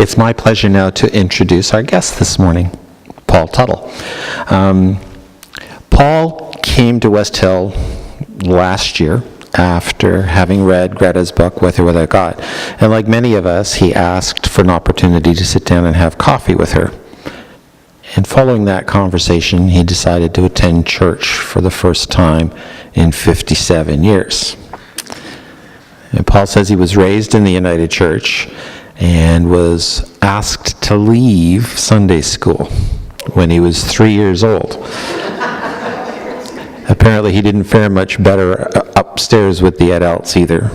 It's my pleasure now to introduce our guest this morning, Paul Tuttle. Paul came to West Hill last year after having read Gretta's book, With or Without God. And like many of us, he asked for an opportunity to sit down and have coffee with her. And following that conversation, he decided to attend church for the first time in 57 years. And Paul says he was raised in the United Church and was asked to leave Sunday school when he was 3 years old. Apparently he didn't fare much better upstairs with the adults either.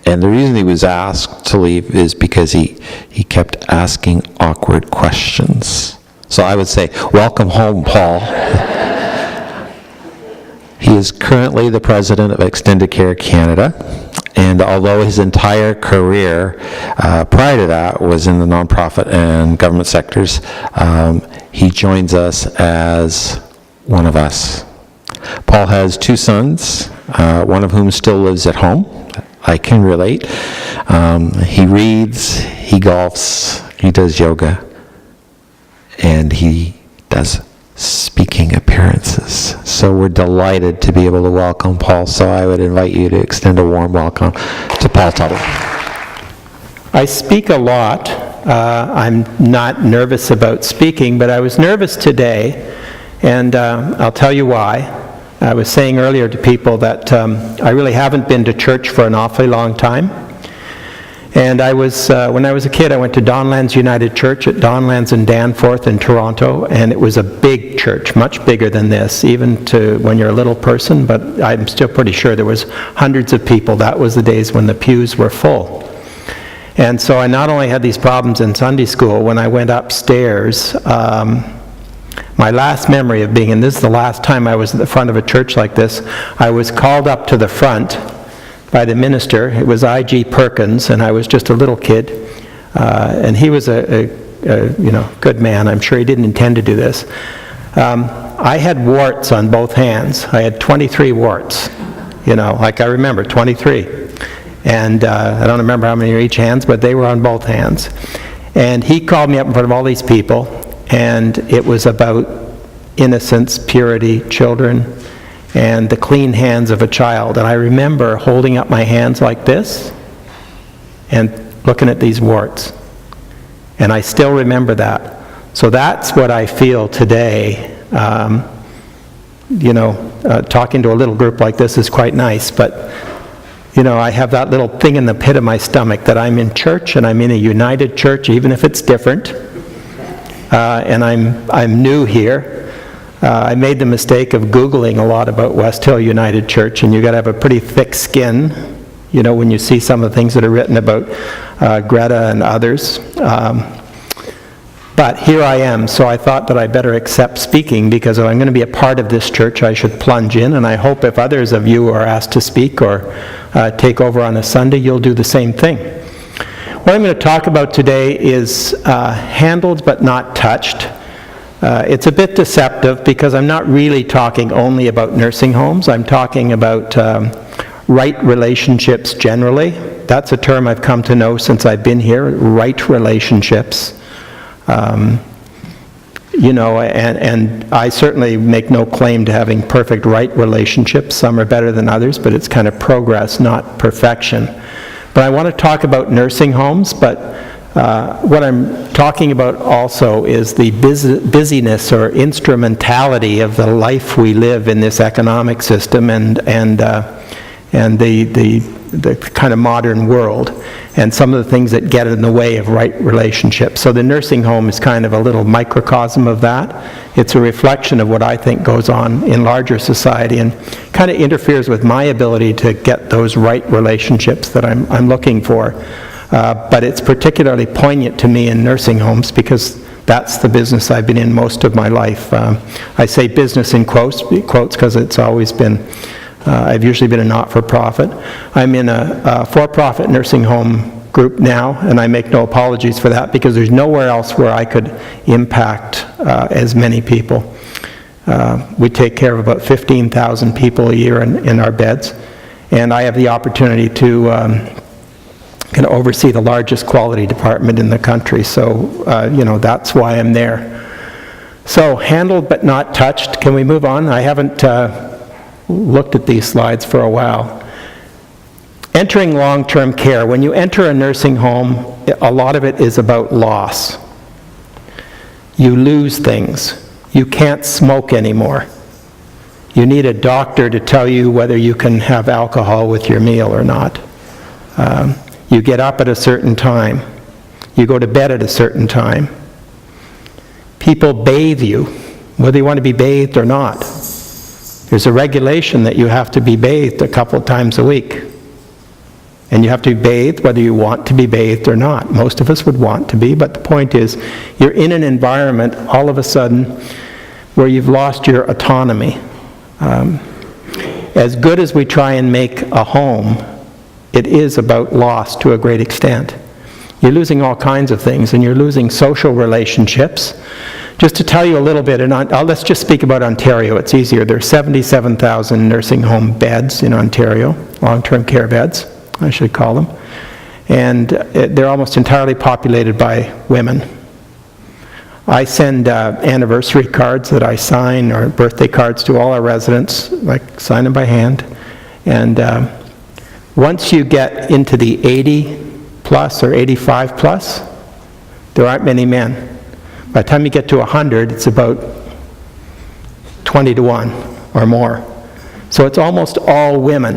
And the reason he was asked to leave is because he kept asking awkward questions. So I would say, welcome home, Paul. He is currently the President of Extendicare Canada. And although his entire career prior to that was in the nonprofit and government sectors, he joins us as one of us. Paul has 2 sons, one of whom still lives at home. I can relate. He reads, he golfs, he does yoga, and he does speaking appearances. So we're delighted to be able to welcome Paul. So I would invite you to extend a warm welcome to Paul Tuttle. I speak a lot. I'm not nervous about speaking, but I was nervous today, and I'll tell you why. I was saying earlier to people that I really haven't been to church for an awfully long time. And I was, when I was a kid, I went to Donlands United Church at Donlands and Danforth in Toronto, and it was a big church, much bigger than this, even to when you're a little person, but I'm still pretty sure there was hundreds of people. That was the days when the pews were full. And so I not only had these problems in Sunday school, when I went upstairs, my last memory of being, and this is the last time I was at the front of a church like this, I was called up to the front by the minister. It was I.G. Perkins, and I was just a little kid, and he was a good man. I'm sure he didn't intend to do this. I had warts on both hands. I had 23 warts, like I remember, 23. And I don't remember how many are each hands, but they were on both hands. And he called me up in front of all these people, and it was about innocence, purity, children, and the clean hands of a child. And I remember holding up my hands like this and looking at these warts. And I still remember that. So that's what I feel today. Talking to a little group like this is quite nice, but I have that little thing in the pit of my stomach that I'm in church, and I'm in a united church, even if it's different. And I'm new here. I made the mistake of Googling a lot about West Hill United Church, and you got to have a pretty thick skin, when you see some of the things that are written about Gretta and others. But here I am, so I thought that I better accept speaking, because if I'm going to be a part of this church, I should plunge in, and I hope if others of you are asked to speak or take over on a Sunday, you'll do the same thing. What I'm going to talk about today is handled but not touched. It's a bit deceptive because I'm not really talking only about nursing homes. I'm talking about right relationships generally. That's a term I've come to know since I've been here, right relationships. And I certainly make no claim to having perfect right relationships. Some are better than others, but it's kind of progress, not perfection. But I want to talk about nursing homes, but what I'm talking about also is the busyness or instrumentality of the life we live in this economic system and the kind of modern world, and some of the things that get in the way of right relationships. So the nursing home is kind of a little microcosm of that. It's a reflection of what I think goes on in larger society, and kind of interferes with my ability to get those right relationships that I'm looking for. But it's particularly poignant to me in nursing homes because that's the business I've been in most of my life. I say business in quotes because it's always been, I've usually been a not-for-profit. I'm in a for-profit nursing home group now, and I make no apologies for that because there's nowhere else where I could impact as many people. We take care of about 15,000 people a year in our beds, and I have the opportunity to going to oversee the largest quality department in the country. So, that's why I'm there. So, handled but not touched. Can we move on? I haven't looked at these slides for a while. Entering long-term care. When you enter a nursing home, a lot of it is about loss. You lose things. You can't smoke anymore. You need a doctor to tell you whether you can have alcohol with your meal or not. You get up at a certain time. You go to bed at a certain time. People bathe you, whether you want to be bathed or not. There's a regulation that you have to be bathed a couple times a week. And you have to be bathed whether you want to be bathed or not. Most of us would want to be, but the point is, you're in an environment all of a sudden where you've lost your autonomy. As good as we try and make a home, it is about loss to a great extent. You're losing all kinds of things, and you're losing social relationships. Just to tell you a little bit, and let's just speak about Ontario, it's easier. There are 77,000 nursing home beds in Ontario, long-term care beds, I should call them. And they're almost entirely populated by women. I send anniversary cards that I sign, or birthday cards to all our residents, like sign them by hand. And once you get into the 80 plus or 85 plus, there aren't many men. By the time you get to 100, it's about 20 to 1 or more. So it's almost all women.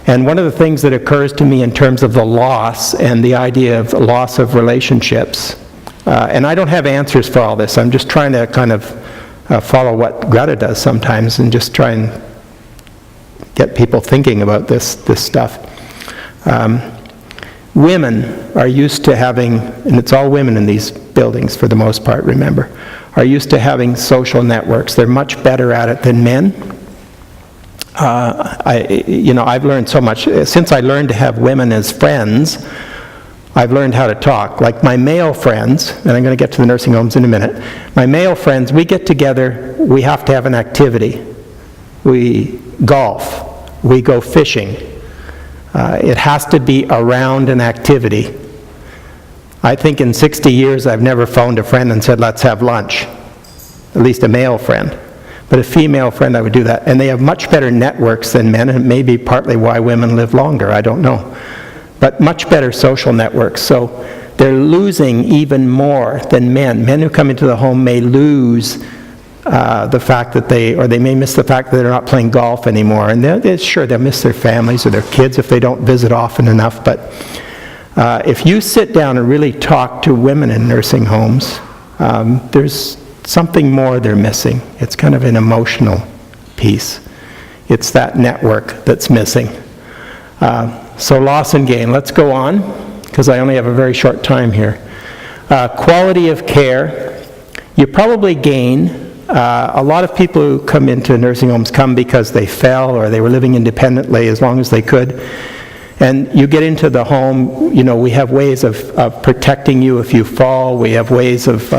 And one of the things that occurs to me in terms of the loss and the idea of loss of relationships, and I don't have answers for all this, I'm just trying to kind of follow what Gretta does sometimes and just try and get people thinking about this stuff. Women are used to having, and it's all women in these buildings for the most part, remember, are used to having social networks. They're much better at it than men. I've learned so much. Since I learned to have women as friends, I've learned how to talk. Like my male friends, and I'm going to get to the nursing homes in a minute, my male friends, we get together, we have to have an activity. We golf, we go fishing. It has to be around an activity. I think in 60 years I've never phoned a friend and said, let's have lunch. At least a male friend. But a female friend, I would do that. And they have much better networks than men, and it may be partly why women live longer, I don't know. But much better social networks. So they're losing even more than men. Men who come into the home may lose the fact that they may miss the fact that they're not playing golf anymore. And they'll miss their families or their kids if they don't visit often enough. But if you sit down and really talk to women in nursing homes, there's something more they're missing. It's kind of an emotional piece. It's that network that's missing. So loss and gain. Let's go on, because I only have a very short time here. Quality of care. You probably gain. A lot of people who come into nursing homes come because they fell or they were living independently as long as they could. And you get into the home, we have ways of protecting you if you fall. We have ways of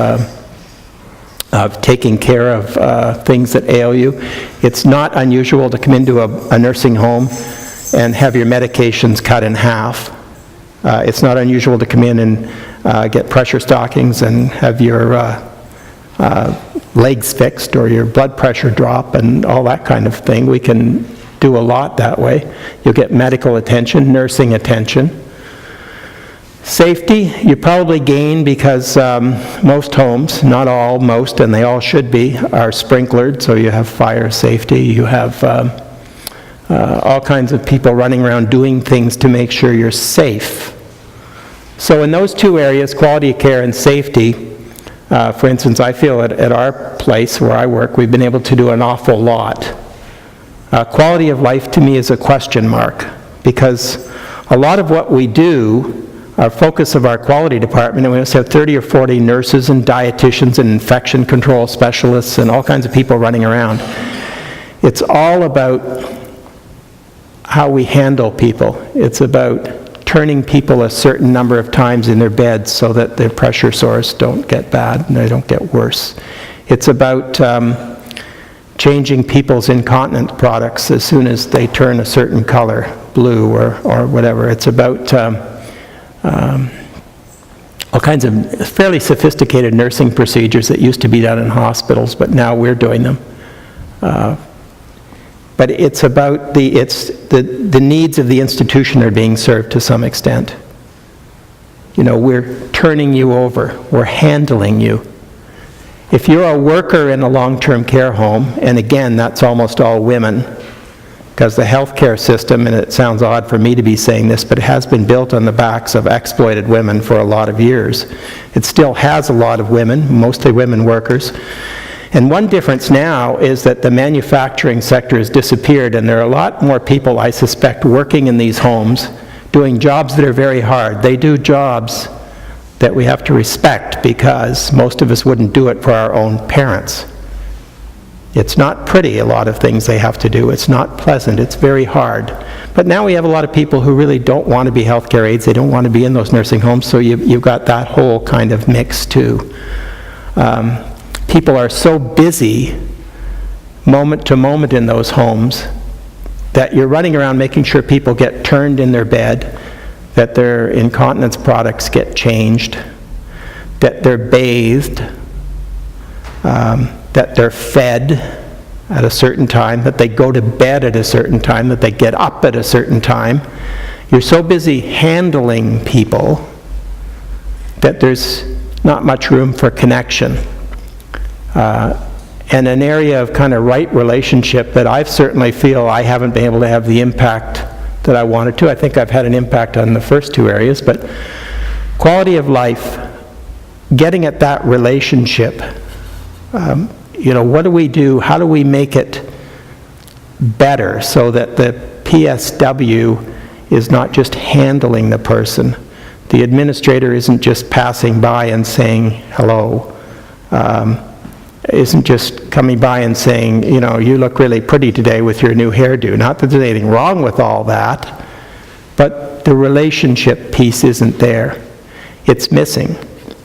taking care of things that ail you. It's not unusual to come into a nursing home and have your medications cut in half. It's not unusual to come in and get pressure stockings and have your legs fixed or your blood pressure drop and all that kind of thing. We can do a lot that way. You'll get medical attention, nursing attention. Safety, you probably gain because most homes, not all, most, and they all should be, are sprinklered, so you have fire safety, you have all kinds of people running around doing things to make sure you're safe. So in those two areas, quality of care and safety, for instance, I feel at our place where I work, we've been able to do an awful lot. Quality of life to me is a question mark, because a lot of what we do, our focus of our quality department, and we also have 30 or 40 nurses and dietitians and infection control specialists and all kinds of people running around. It's all about how we handle people. It's about turning people a certain number of times in their beds so that their pressure sores don't get bad and they don't get worse. It's about changing people's incontinence products as soon as they turn a certain color, blue or whatever. It's about all kinds of fairly sophisticated nursing procedures that used to be done in hospitals, but now we're doing them. But it's about the needs of the institution are being served to some extent. You know, we're turning you over, we're handling you. If you're a worker in a long-term care home, and again, that's almost all women, because the healthcare system, and it sounds odd for me to be saying this, but it has been built on the backs of exploited women for a lot of years. It still has a lot of women, mostly women workers. And one difference now is that the manufacturing sector has disappeared, and there are a lot more people, I suspect, working in these homes, doing jobs that are very hard. They do jobs that we have to respect because most of us wouldn't do it for our own parents. It's not pretty, a lot of things they have to do. It's not pleasant. It's very hard. But now we have a lot of people who really don't want to be healthcare aides. They don't want to be in those nursing homes, so you've got that whole kind of mix too. People are so busy moment to moment in those homes that you're running around making sure people get turned in their bed, that their incontinence products get changed, that they're bathed, that they're fed at a certain time, that they go to bed at a certain time, that they get up at a certain time. You're so busy handling people that there's not much room for connection. And an area of kind of right relationship that I certainly feel I haven't been able to have the impact that I wanted to. I think I've had an impact on the first two areas, but quality of life, getting at that relationship, you know, what do we do? How do we make it better so that the PSW is not just handling the person? The administrator isn't just passing by and saying hello, isn't just coming by and saying, you know, you look really pretty today with your new hairdo. Not that there's anything wrong with all that, but the relationship piece isn't there. It's missing.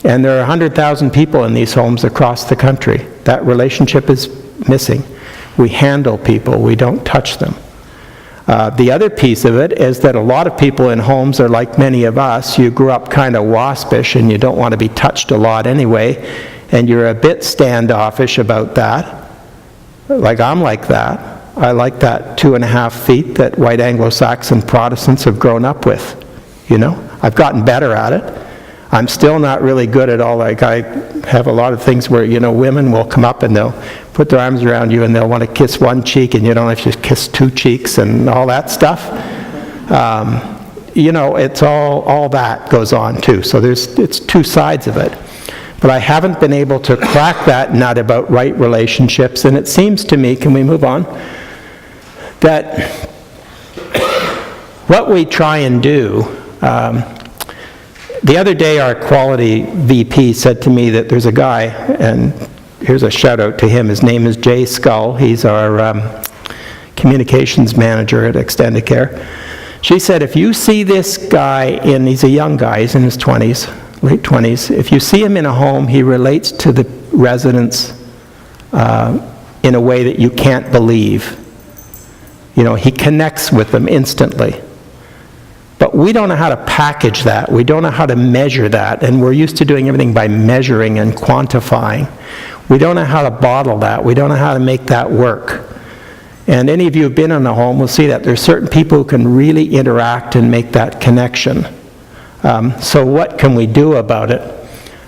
And there are 100,000 people in these homes across the country. That relationship is missing. We handle people, we don't touch them. The other piece of it is that a lot of people in homes are like many of us. You grew up kind of waspish and you don't want to be touched a lot anyway, and you're a bit standoffish about that. Like I'm like that. I like that 2.5 feet that white Anglo-Saxon Protestants have grown up with. You know, I've gotten better at it. I'm still not really good at all. Like I have a lot of things where, you know, women will come up and they'll put their arms around you and they'll want to kiss one cheek and you don't have to kiss 2 cheeks and all that stuff. You know, it's all that goes on too. So it's 2 sides of it. But I haven't been able to crack that nut about right relationships, and it seems to me, can we move on, that what we try and do, the other day our quality VP said to me that there's a guy, and here's a shout out to him, his name is Jay Scull, he's our communications manager at Extendicare. She said, if you see this guy, he's a young guy, he's in his 20s, late 20s, if you see him in a home, he relates to the residents in a way that you can't believe. You know, he connects with them instantly. But we don't know how to package that. We don't know how to measure that. And we're used to doing everything by measuring and quantifying. We don't know how to bottle that. We don't know how to make that work. And any of you who've been in a home will see that there's certain people who can really interact and make that connection. So what can we do about it?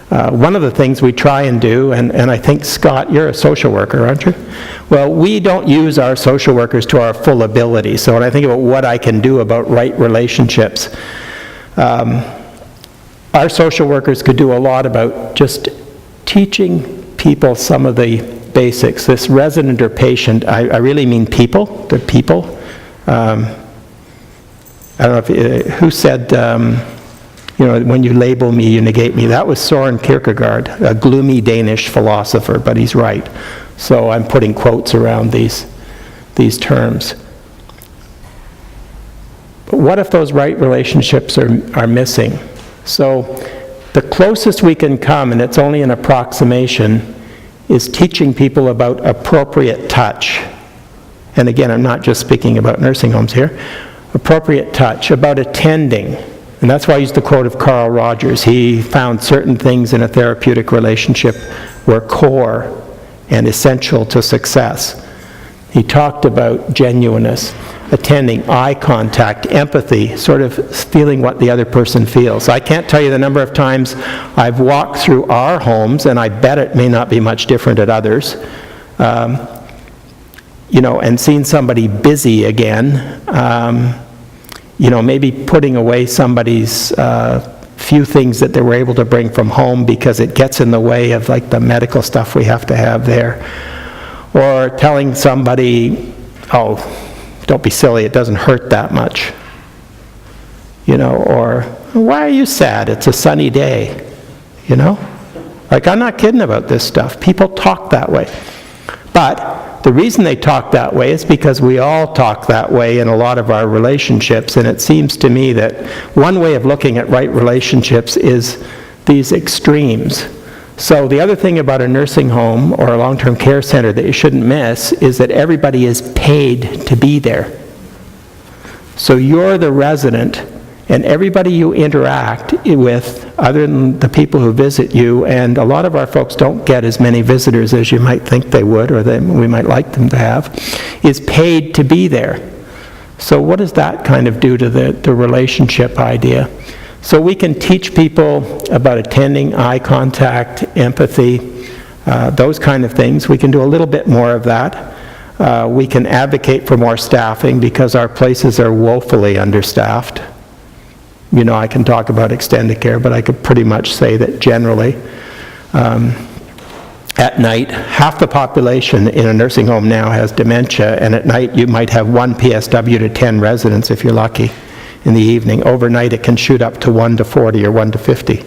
One of the things we try and do, and I think, Scott, you're a social worker, aren't you? Well, we don't use our social workers to our full ability. So when I think about what I can do about right relationships, our social workers could do a lot about just teaching people some of the basics. This resident or patient, I really mean people, the people. I don't know if, who said, you know, when you label me, you negate me. That was Søren Kierkegaard, a gloomy Danish philosopher, but he's right. So I'm putting quotes around these terms. But what if those right relationships are missing? So the closest we can come, and it's only an approximation, is teaching people about appropriate touch. And again, I'm not just speaking about nursing homes here. Appropriate touch, about attending. And that's why I used the quote of Carl Rogers. He found certain things in a therapeutic relationship were core and essential to success. He talked about genuineness, attending, eye contact, empathy, sort of feeling what the other person feels. I can't tell you the number of times I've walked through our homes, and I bet it may not be much different at others, and seen somebody busy again, maybe putting away somebody's few things that they were able to bring from home because it gets in the way of like the medical stuff we have to have there. Or telling somebody, oh, don't be silly, it doesn't hurt that much. Or, why are you sad? It's a sunny day. Like, I'm not kidding about this stuff. People talk that way. But the reason they talk that way is because we all talk that way in a lot of our relationships, and it seems to me that one way of looking at right relationships is these extremes. So the other thing about a nursing home or a long-term care center that you shouldn't miss is that everybody is paid to be there. So you're the resident, and everybody you interact with, other than the people who visit you, and a lot of our folks don't get as many visitors as you might think they would, or that we might like them to have, is paid to be there. So what does that kind of do to the relationship idea? So we can teach people about attending, eye contact, empathy, those kind of things. We can do a little bit more of that. We can advocate for more staffing because our places are woefully understaffed. I can talk about Extendicare, but I could pretty much say that generally, at night, half the population in a nursing home now has dementia, and at night you might have 1 PSW to 10 residents if you're lucky. In the evening. Overnight it can shoot up to 1 to 40 or 1 to 50.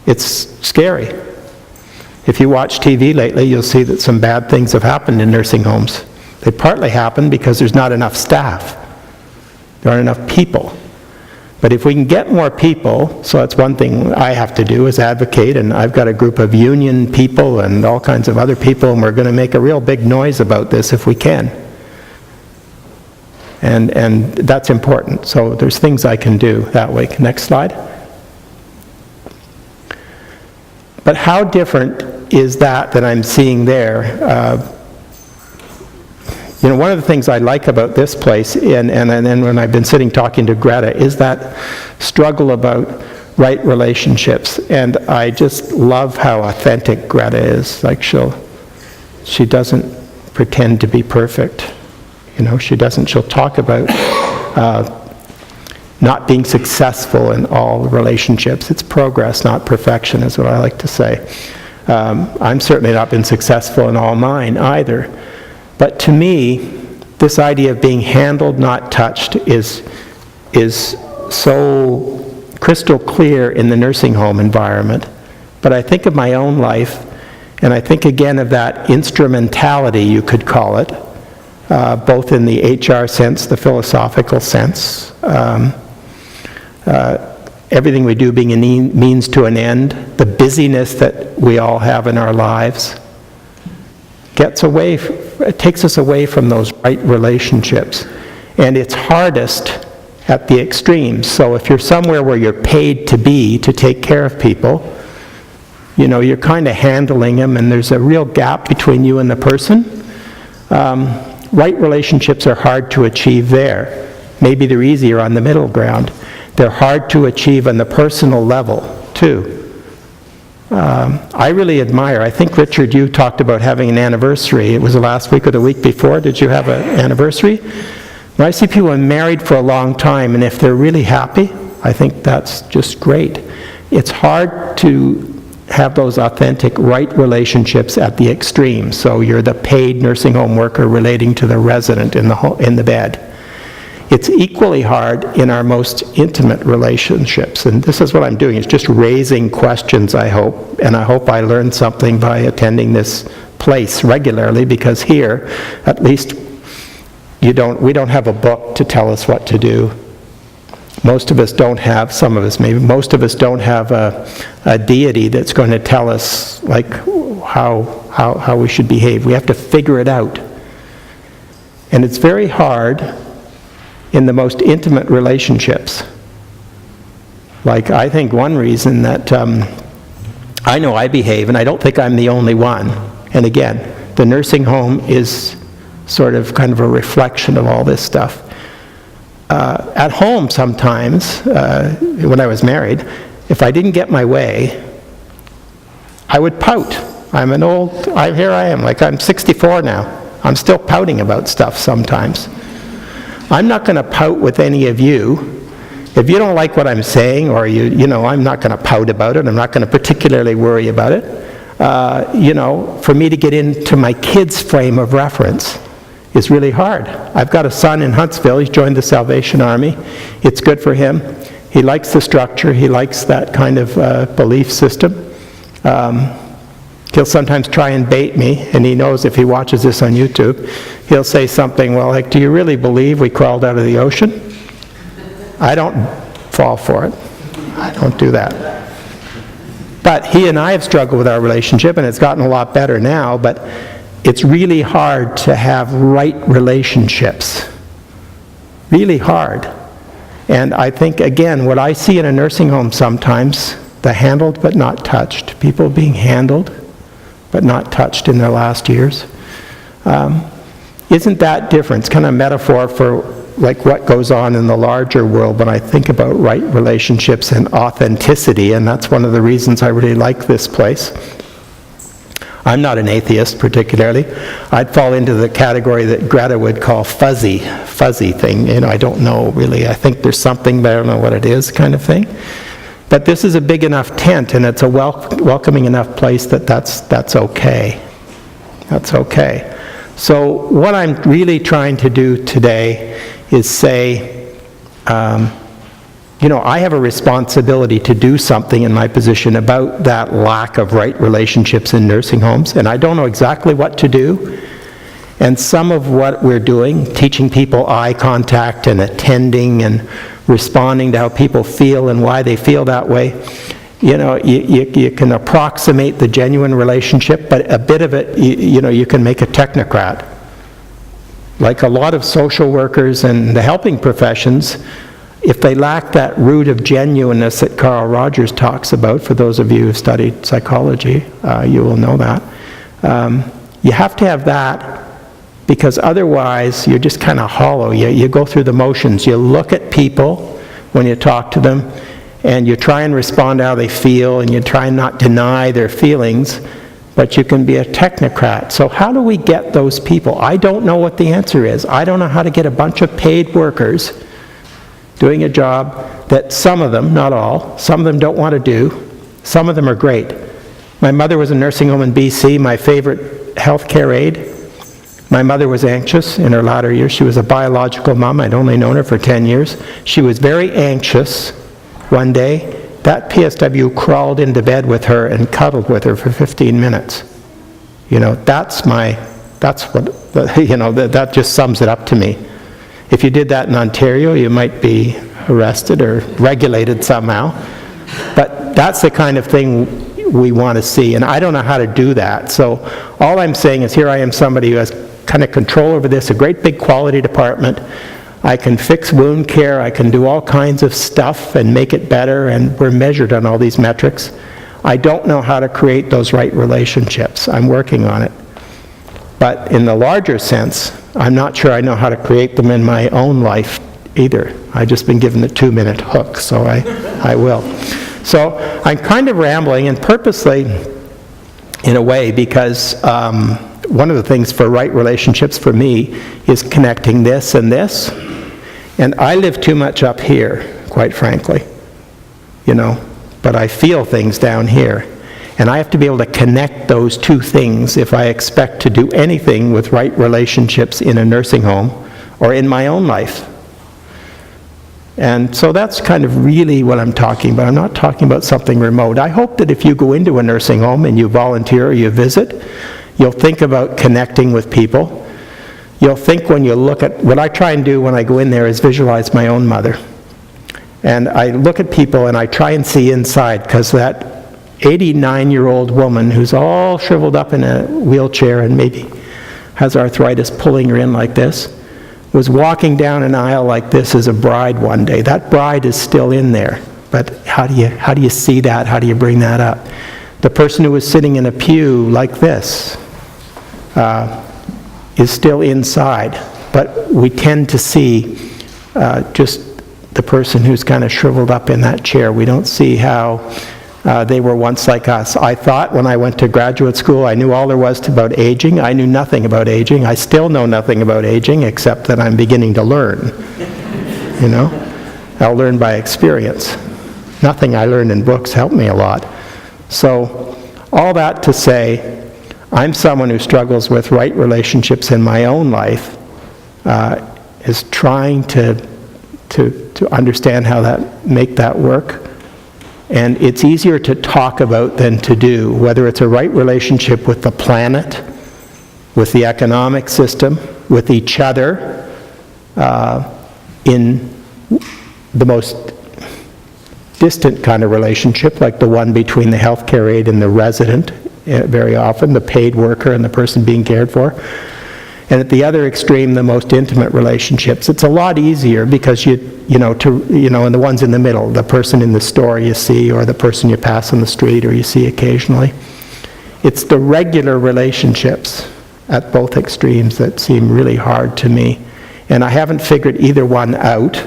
It's scary. If you watch TV lately, you'll see that some bad things have happened in nursing homes. They partly happen because there's not enough staff. There aren't enough people. But if we can get more people, so that's one thing I have to do is advocate, and I've got a group of union people and all kinds of other people, and we're going to make a real big noise about this if we can. And that's important. So there's things I can do that way. Next slide. But how different is that I'm seeing there? One of the things I like about this place, and then when I've been sitting talking to Gretta, is that struggle about right relationships. And I just love how authentic Gretta is. Like she doesn't pretend to be perfect. She'll talk about not being successful in all relationships. It's progress, not perfection, is what I like to say. I'm certainly not been successful in all mine either. But to me, this idea of being handled, not touched, is so crystal clear in the nursing home environment. But I think of my own life, and I think again of that instrumentality, you could call it, both in the HR sense, the philosophical sense, everything we do being a means to an end, the busyness that we all have in our lives, it takes us away from those right relationships. And it's hardest at the extremes. So if you're somewhere where you're paid to be, to take care of people, you're kind of handling them, and there's a real gap between you and the person. Right relationships are hard to achieve there. Maybe they're easier on the middle ground. They're hard to achieve on the personal level, too. I really admire, I think, Richard, you talked about having an anniversary. It was the last week or the week before. Did you have an anniversary? When I see people married for a long time, and if they're really happy, I think that's just great. It's hard to have those authentic right relationships at the extreme. So you're the paid nursing home worker relating to the resident in the bed. It's equally hard in our most intimate relationships, and this is what I'm doing. It's just raising questions, I hope, and I hope I learned something by attending this place regularly, because here, at least, we don't have a book to tell us what to do. Most of us don't have, some of us maybe, most of us don't have a deity that's going to tell us like how we should behave. We have to figure it out. And it's very hard in the most intimate relationships Like, I think one reason that I know I behave, and I don't think I'm the only one, and again, the nursing home is sort of kind of a reflection of all this stuff. At home sometimes, when I was married, if I didn't get my way, I would pout. Here I am, like I'm 64 now. I'm still pouting about stuff sometimes. I'm not going to pout with any of you. If you don't like what I'm saying, or I'm not going to pout about it. I'm not going to particularly worry about it. For me to get into my kids' frame of reference is really hard. I've got a son in Huntsville. He's joined the Salvation Army. It's good for him. He likes the structure. He likes that kind of belief system. He'll sometimes try and bait me, and he knows if he watches this on YouTube, he'll say something, well, like, do you really believe we crawled out of the ocean? I don't fall for it. I don't do that. But he and I have struggled with our relationship, and it's gotten a lot better now, but it's really hard to have right relationships. Really hard. And I think, again, what I see in a nursing home sometimes, the handled but not touched, people being handled but not touched in their last years, isn't that different? It's kind of a metaphor for like what goes on in the larger world when I think about right relationships and authenticity, and that's one of the reasons I really like this place. I'm not an atheist particularly. I'd fall into the category that Gretta would call fuzzy thing. I don't know really. I think there's something, but I don't know what it is, kind of thing. But this is a big enough tent, and it's a welcoming enough place that's okay. That's okay. So what I'm really trying to do today is say, I have a responsibility to do something in my position about that lack of right relationships in nursing homes, and I don't know exactly what to do. And some of what we're doing, teaching people eye contact and attending and responding to how people feel and why they feel that way, you can approximate the genuine relationship, but a bit of it, you can make a technocrat. Like a lot of social workers and the helping professions, if they lack that root of genuineness that Carl Rogers talks about, for those of you who studied psychology, you will know that. You have to have that, because otherwise you're just kind of hollow. You go through the motions. You look at people when you talk to them, and you try and respond to how they feel, and you try and not deny their feelings, but you can be a technocrat. So how do we get those people? I don't know what the answer is. I don't know how to get a bunch of paid workers doing a job that some of them, not all, some of them don't want to do. Some of them are great. My mother was a nursing home in BC, my favorite healthcare aide. My mother was anxious in her latter years. She was a biological mom. I'd only known her for 10 years. She was very anxious. One day, that PSW crawled into bed with her and cuddled with her for 15 minutes. That just sums it up to me. If you did that in Ontario, you might be arrested or regulated somehow. But that's the kind of thing we want to see, and I don't know how to do that. So all I'm saying is, here I am, somebody who has kind of control over this, a great big quality department. I can fix wound care, I can do all kinds of stuff and make it better, and we're measured on all these metrics. I don't know how to create those right relationships. I'm working on it. But in the larger sense, I'm not sure I know how to create them in my own life either. I've just been given the 2-minute hook, so I will. So I'm kind of rambling, and purposely, in a way, because one of the things for right relationships for me is connecting this and this. And I live too much up here, quite frankly, but I feel things down here. And I have to be able to connect those two things if I expect to do anything with right relationships in a nursing home or in my own life. And so that's kind of really what I'm talking about. I'm not talking about something remote. I hope that if you go into a nursing home and you volunteer or you visit, you'll think about connecting with people. You'll think, when you look at, what I try and do when I go in there is visualize my own mother. And I look at people and I try and see inside, because that 89-year-old woman who's all shriveled up in a wheelchair and maybe has arthritis pulling her in like this, was walking down an aisle like this as a bride one day. That bride is still in there. But how do you see that? How do you bring that up? The person who was sitting in a pew like this is still inside, but we tend to see just the person who's kind of shriveled up in that chair. We don't see how they were once like us. I thought when I went to graduate school I knew all there was about aging. I knew nothing about aging. I still know nothing about aging, except that I'm beginning to learn. You know? I'll learn by experience. Nothing I learned in books helped me a lot. So, all that to say, I'm someone who struggles with right relationships in my own life, is trying to understand how make that work. And it's easier to talk about than to do, whether it's a right relationship with the planet, with the economic system, with each other, in the most distant kind of relationship, like the one between the healthcare aide and the resident, very often, the paid worker and the person being cared for. And at the other extreme, the most intimate relationships. It's a lot easier because and the ones in the middle, the person in the store you see, or the person you pass on the street or you see occasionally. It's the regular relationships at both extremes that seem really hard to me. And I haven't figured either one out.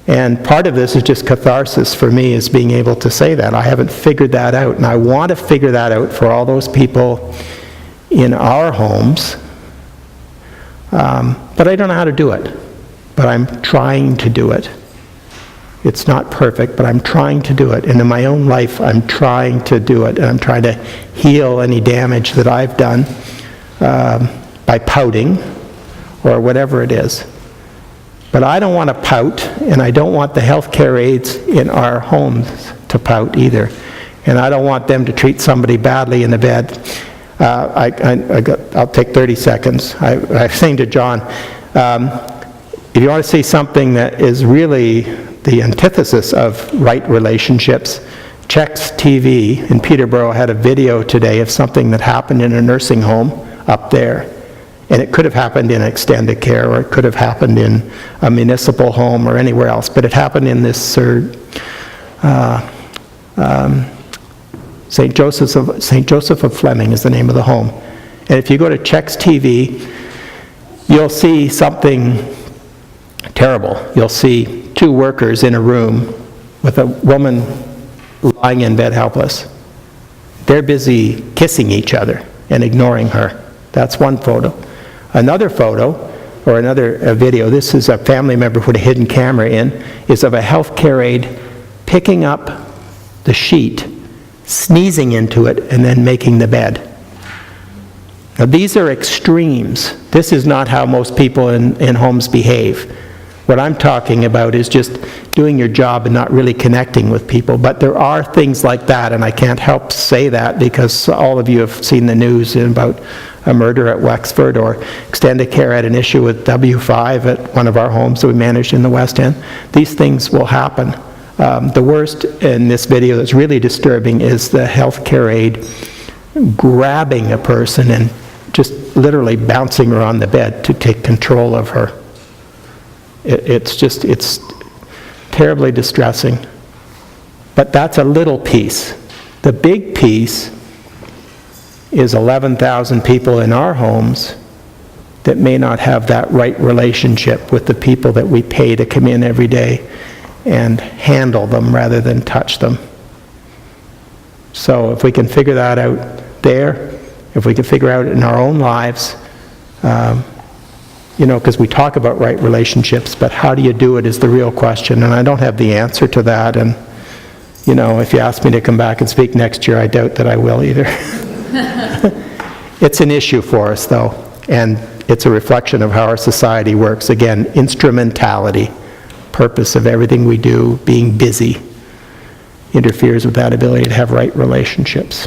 And part of this is just catharsis for me, is being able to say that. I haven't figured that out. And I want to figure that out for all those people in our homes. But I don't know how to do it. But I'm trying to do it. It's not perfect, but I'm trying to do it. And in my own life, I'm trying to do it. And I'm trying to heal any damage that I've done by pouting or whatever it is. But I don't want to pout, and I don't want the healthcare aides in our homes to pout either. And I don't want them to treat somebody badly in the bed. I'll take 30 seconds. I was saying to John, if you want to see something that is really the antithesis of right relationships, Checks TV in Peterborough had a video today of something that happened in a nursing home up there. And it could have happened in Extendicare, or it could have happened in a municipal home or anywhere else. But it happened in this St. Joseph of Fleming is the name of the home. And if you go to Checks TV, you'll see something terrible. You'll see two workers in a room with a woman lying in bed helpless. They're busy kissing each other and ignoring her. That's one photo. Another photo, or another video, this is a family member who put a hidden camera in, is of a healthcare aide picking up the sheet, sneezing into it, and then making the bed. Now these are extremes. This is not how most people in homes behave. What I'm talking about is just doing your job and not really connecting with people. But there are things like that, and I can't help say that because all of you have seen the news about a murder at Wexford, or Extendicare had an issue with W5 at one of our homes that we managed in the West End. These things will happen. The worst in this video that's really disturbing is the healthcare aide grabbing a person and just literally bouncing her on the bed to take control of her. It's terribly distressing. But that's a little piece. The big piece is 11,000 people in our homes that may not have that right relationship with the people that we pay to come in every day and handle them rather than touch them. So if we can figure that out there, if we can figure out it in our own lives, because we talk about right relationships, but how do you do it is the real question, and I don't have the answer to that. And if you ask me to come back and speak next year, I doubt that I will either. It's an issue for us, though, and it's a reflection of how our society works. Again, instrumentality, purpose of everything we do, being busy, interferes with that ability to have right relationships.